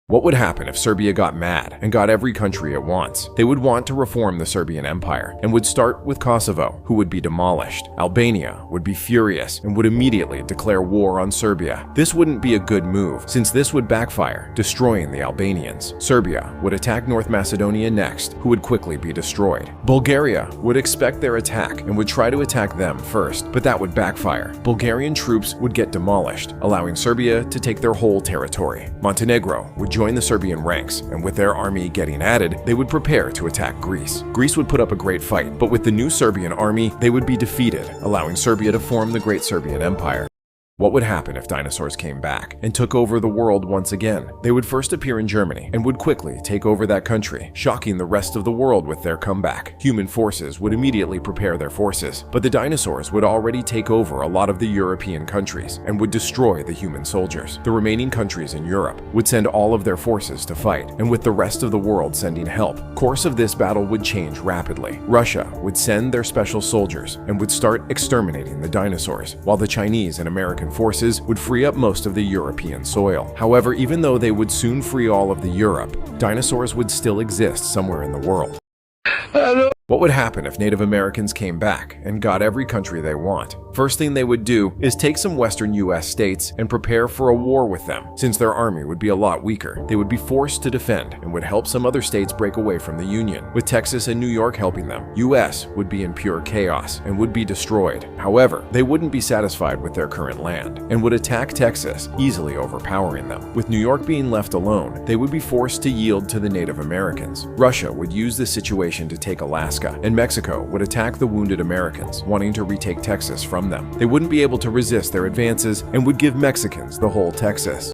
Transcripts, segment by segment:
What would happen if Serbia got mad and got every country at once? They would want to reform the Serbian Empire and would start with Kosovo, who would be demolished. Albania would be furious and would immediately declare war on Serbia. This wouldn't be a good move, since this would backfire, destroying the Albanians. Serbia would attack North Macedonia next, who would quickly be destroyed. Bulgaria would expect their attack and would try to attack them first, but that would backfire. Bulgarian troops would get demolished, allowing Serbia to take their whole territory. Montenegro would join the Serbian ranks, and with their army getting added, they would prepare to attack Greece. Greece would put up a great fight, but with the new Serbian army, they would be defeated, allowing Serbia to form the Great Serbian Empire. What would happen if dinosaurs came back and took over the world once again? They would first appear in Germany and would quickly take over that country, shocking the rest of the world with their comeback. Human forces would immediately prepare their forces, but the dinosaurs would already take over a lot of the European countries and would destroy the human soldiers. The remaining countries in Europe would send all of their forces to fight, and with the rest of the world sending help. Course of this battle would change rapidly. Russia would send their special soldiers and would start exterminating the dinosaurs, while the Chinese and American forces would free up most of the European soil. However, even though they would soon free all of the Europe, dinosaurs would still exist somewhere in the world. What would happen if Native Americans came back and got every country they want? First thing they would do is take some western US states and prepare for a war with them. Since their army would be a lot weaker, they would be forced to defend and would help some other states break away from the Union, with Texas and New York helping them. US would be in pure chaos and would be destroyed. However, they wouldn't be satisfied with their current land and would attack Texas, easily overpowering them. With New York being left alone, they would be forced to yield to the Native Americans. Russia would use this situation to take Alaska, and Mexico would attack the wounded Americans, wanting to retake Texas from them. They wouldn't be able to resist their advances and would give Mexicans the whole Texas.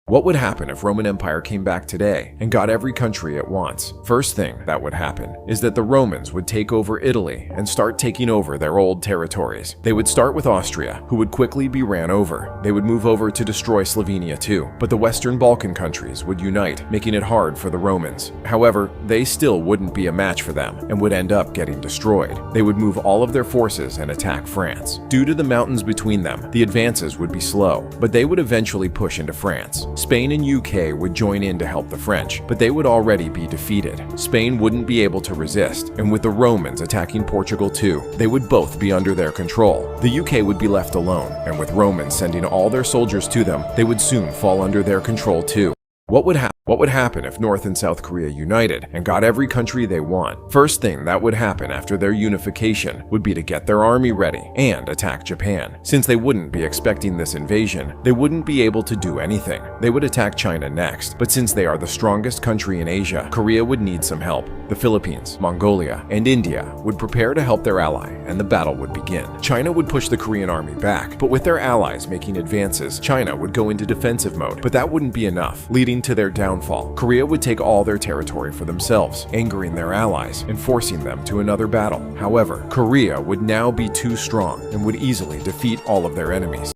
What would happen if Roman Empire came back today and got every country at once? First thing that would happen is that the Romans would take over Italy and start taking over their old territories. They would start with Austria, who would quickly be ran over. They would move over to destroy Slovenia too, but the Western Balkan countries would unite, making it hard for the Romans. However, they still wouldn't be a match for them and would end up getting destroyed. They would move all of their forces and attack France. Due to the mountains between them, the advances would be slow, but they would eventually push into France. Spain and UK would join in to help the French, but they would already be defeated. Spain wouldn't be able to resist, and with the Romans attacking Portugal too, they would both be under their control. The UK would be left alone, and with Romans sending all their soldiers to them, they would soon fall under their control too. What would happen if North and South Korea united and got every country they want? First thing that would happen after their unification would be to get their army ready and attack Japan. Since they wouldn't be expecting this invasion, they wouldn't be able to do anything. They would attack China next, but since they are the strongest country in Asia, Korea would need some help. The Philippines, Mongolia, and India would prepare to help their ally, and the battle would begin. China would push the Korean army back, but with their allies making advances, China would go into defensive mode, but that wouldn't be enough, leading to their downfall. Korea would take all their territory for themselves, angering their allies and forcing them to another battle. However, Korea would now be too strong and would easily defeat all of their enemies.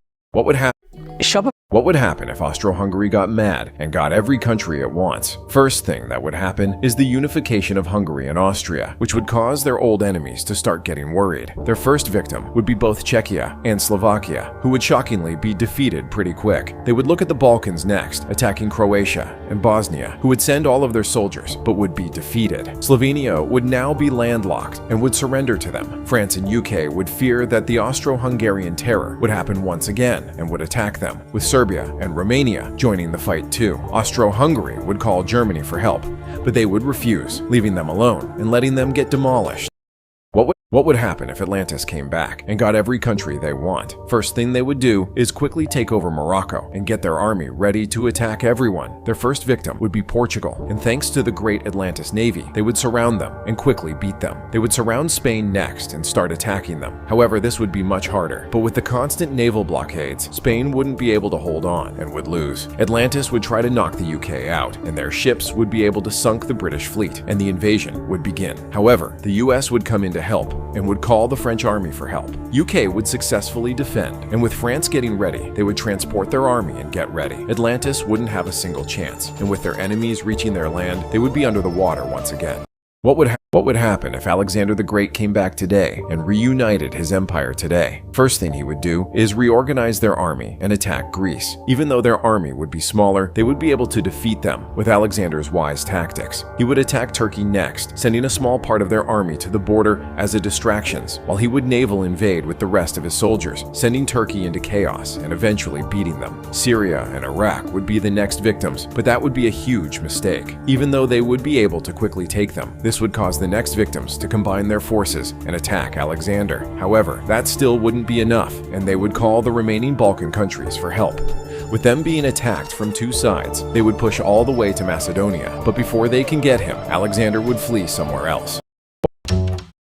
What would happen if Austro-Hungary got mad and got every country at once? First thing that would happen is the unification of Hungary and Austria, which would cause their old enemies to start getting worried. Their first victim would be both Czechia and Slovakia, who would shockingly be defeated pretty quick. They would look at the Balkans next, attacking Croatia and Bosnia, who would send all of their soldiers but would be defeated. Slovenia would now be landlocked and would surrender to them. France and UK would fear that the Austro-Hungarian terror would happen once again and would attack them, with Serbia and Romania joining the fight too. Austro-Hungary would call Germany for help, but they would refuse, leaving them alone and letting them get demolished. What would happen if Atlantis came back and got every country they want? First thing they would do is quickly take over Morocco and get their army ready to attack everyone. Their first victim would be Portugal, and thanks to the great Atlantis navy, they would surround them and quickly beat them. They would surround Spain next and start attacking them. However, this would be much harder, but with the constant naval blockades, Spain wouldn't be able to hold on and would lose. Atlantis would try to knock the UK out, and their ships would be able to sink the British fleet, and the invasion would begin. However, the US would come in to help and would call the French army for help. UK would successfully defend, and with France getting ready, they would transport their army and get ready. Atlantis wouldn't have a single chance, and with their enemies reaching their land, they would be under the water once again. What would happen if Alexander the Great came back today and reunited his empire today? First thing he would do is reorganize their army and attack Greece. Even though their army would be smaller, they would be able to defeat them with Alexander's wise tactics. He would attack Turkey next, sending a small part of their army to the border as a distractions, while he would naval invade with the rest of his soldiers, sending Turkey into chaos and eventually beating them. Syria and Iraq would be the next victims, but that would be a huge mistake. Even though they would be able to quickly take them, this would cause the next victims to combine their forces and attack Alexander. However, that still wouldn't be enough, and they would call the remaining Balkan countries for help. With them being attacked from two sides, they would push all the way to Macedonia, but before they can get him, Alexander would flee somewhere else.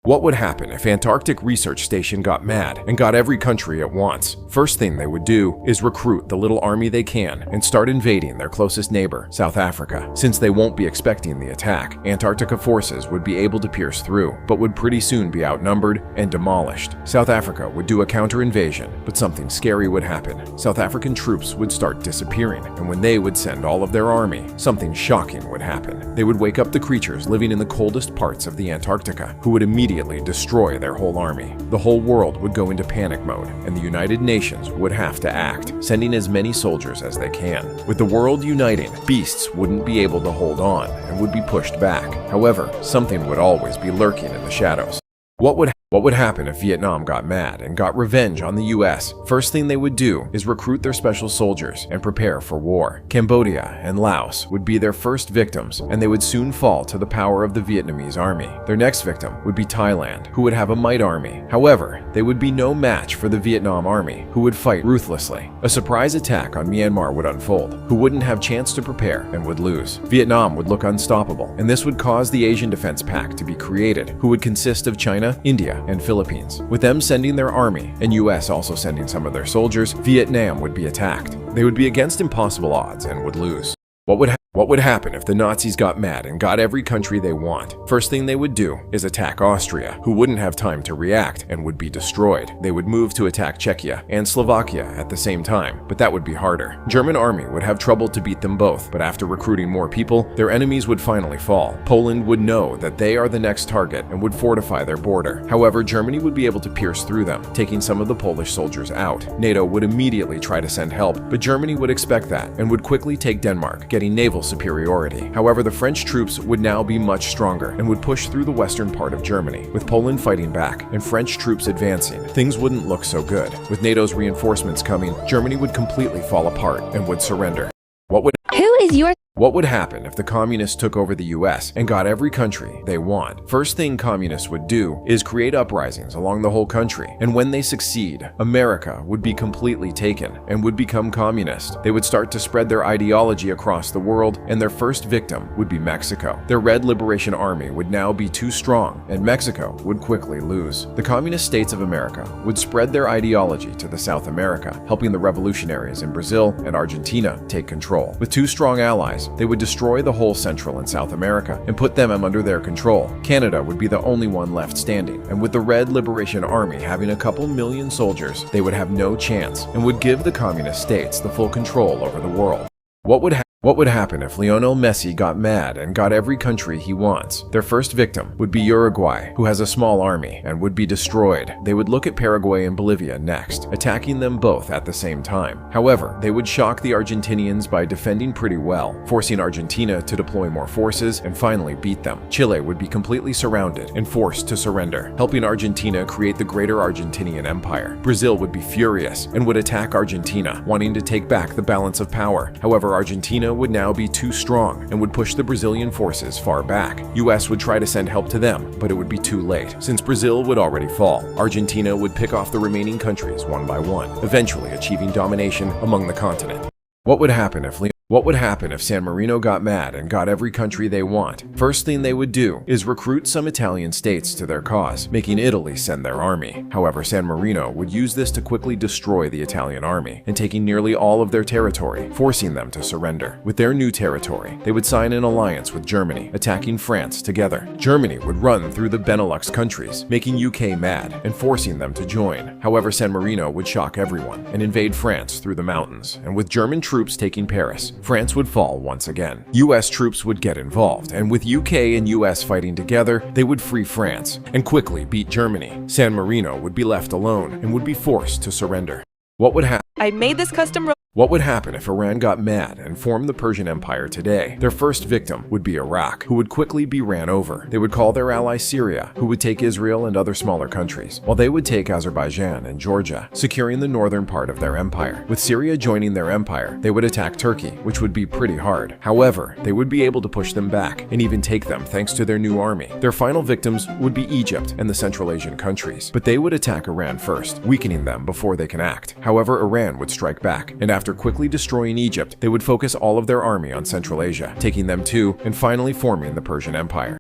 What would happen if Antarctic Research Station got mad and got every country at once? First thing they would do is recruit the little army they can and start invading their closest neighbor, South Africa. Since they won't be expecting the attack, Antarctica forces would be able to pierce through, but would pretty soon be outnumbered and demolished. South Africa would do a counter-invasion, but something scary would happen. South African troops would start disappearing, and when they would send all of their army, something shocking would happen. They would wake up the creatures living in the coldest parts of the Antarctica, who would immediately destroy their whole army. The whole world would go into panic mode, and the United Nations would have to act, sending as many soldiers as they can. With the world uniting, beasts wouldn't be able to hold on and would be pushed back. However, something would always be lurking in the shadows. What would happen if Vietnam got mad and got revenge on the US? First thing they would do is recruit their special soldiers and prepare for war. Cambodia and Laos would be their first victims, and they would soon fall to the power of the Vietnamese army. Their next victim would be Thailand, who would have a mite army. However, they would be no match for the Vietnam army, who would fight ruthlessly. A surprise attack on Myanmar would unfold, who wouldn't have chance to prepare and would lose. Vietnam would look unstoppable, and this would cause the Asian Defense Pact to be created, who would consist of China, India, and Philippines. With them sending their army, and US also sending some of their soldiers, Vietnam would be attacked. They would be against impossible odds and would lose. What would happen if the Nazis got mad and got every country they want? First thing they would do is attack Austria, who wouldn't have time to react and would be destroyed. They would move to attack Czechia and Slovakia at the same time, but that would be harder. German army would have trouble to beat them both, but after recruiting more people, their enemies would finally fall. Poland would know that they are the next target and would fortify their border. However, Germany would be able to pierce through them, taking some of the Polish soldiers out. NATO would immediately try to send help, but Germany would expect that and would quickly take Denmark, getting naval superiority. However, the French troops would now be much stronger and would push through the western part of Germany. With Poland fighting back and French troops advancing, things wouldn't look so good. With NATO's reinforcements coming, Germany would completely fall apart and would surrender. What would happen if the communists took over the US and got every country they want? First thing communists would do is create uprisings along the whole country, and when they succeed, America would be completely taken and would become communist. They would start to spread their ideology across the world, and their first victim would be Mexico. Their Red Liberation Army would now be too strong, and Mexico would quickly lose. The communist states of America would spread their ideology to the South America, helping the revolutionaries in Brazil and Argentina take control. With two strong allies, they would destroy the whole Central and South America and put them under their control. Canada would be the only one left standing, and with the Red Liberation Army having a couple million soldiers, they would have no chance and would give the communist states the full control over the world. What would happen if Lionel Messi got mad and got every country he wants? Their first victim would be Uruguay, who has a small army and would be destroyed. They would look at Paraguay and Bolivia next, attacking them both at the same time. However, they would shock the Argentinians by defending pretty well, forcing Argentina to deploy more forces and finally beat them. Chile would be completely surrounded and forced to surrender, helping Argentina create the Greater Argentinian Empire. Brazil would be furious and would attack Argentina, wanting to take back the balance of power. However, Argentina would now be too strong and would push the Brazilian forces far back. US would try to send help to them, but it would be too late, since Brazil would already fall. Argentina would pick off the remaining countries one by one, eventually achieving domination among the continent. What would happen if San Marino got mad and got every country they want? First thing they would do is recruit some Italian states to their cause, making Italy send their army. However, San Marino would use this to quickly destroy the Italian army and taking nearly all of their territory, forcing them to surrender. With their new territory, they would sign an alliance with Germany, attacking France together. Germany would run through the Benelux countries, making UK mad and forcing them to join. However, San Marino would shock everyone and invade France through the mountains, and with German troops taking Paris, France would fall once again. US troops would get involved, and with UK and US fighting together, they would free France and quickly beat Germany. San Marino would be left alone and would be forced to surrender. What would happen? I made this custom. What would happen if Iran got mad and formed the Persian Empire today? Their first victim would be Iraq, who would quickly be ran over. They would call their ally Syria, who would take Israel and other smaller countries, while they would take Azerbaijan and Georgia, securing the northern part of their empire. With Syria joining their empire, they would attack Turkey, which would be pretty hard. However, they would be able to push them back and even take them thanks to their new army. Their final victims would be Egypt and the Central Asian countries, but they would attack Iran first, weakening them before they can act. However, Iran would strike back, and after quickly destroying Egypt, they would focus all of their army on Central Asia, taking them to and finally forming the Persian Empire.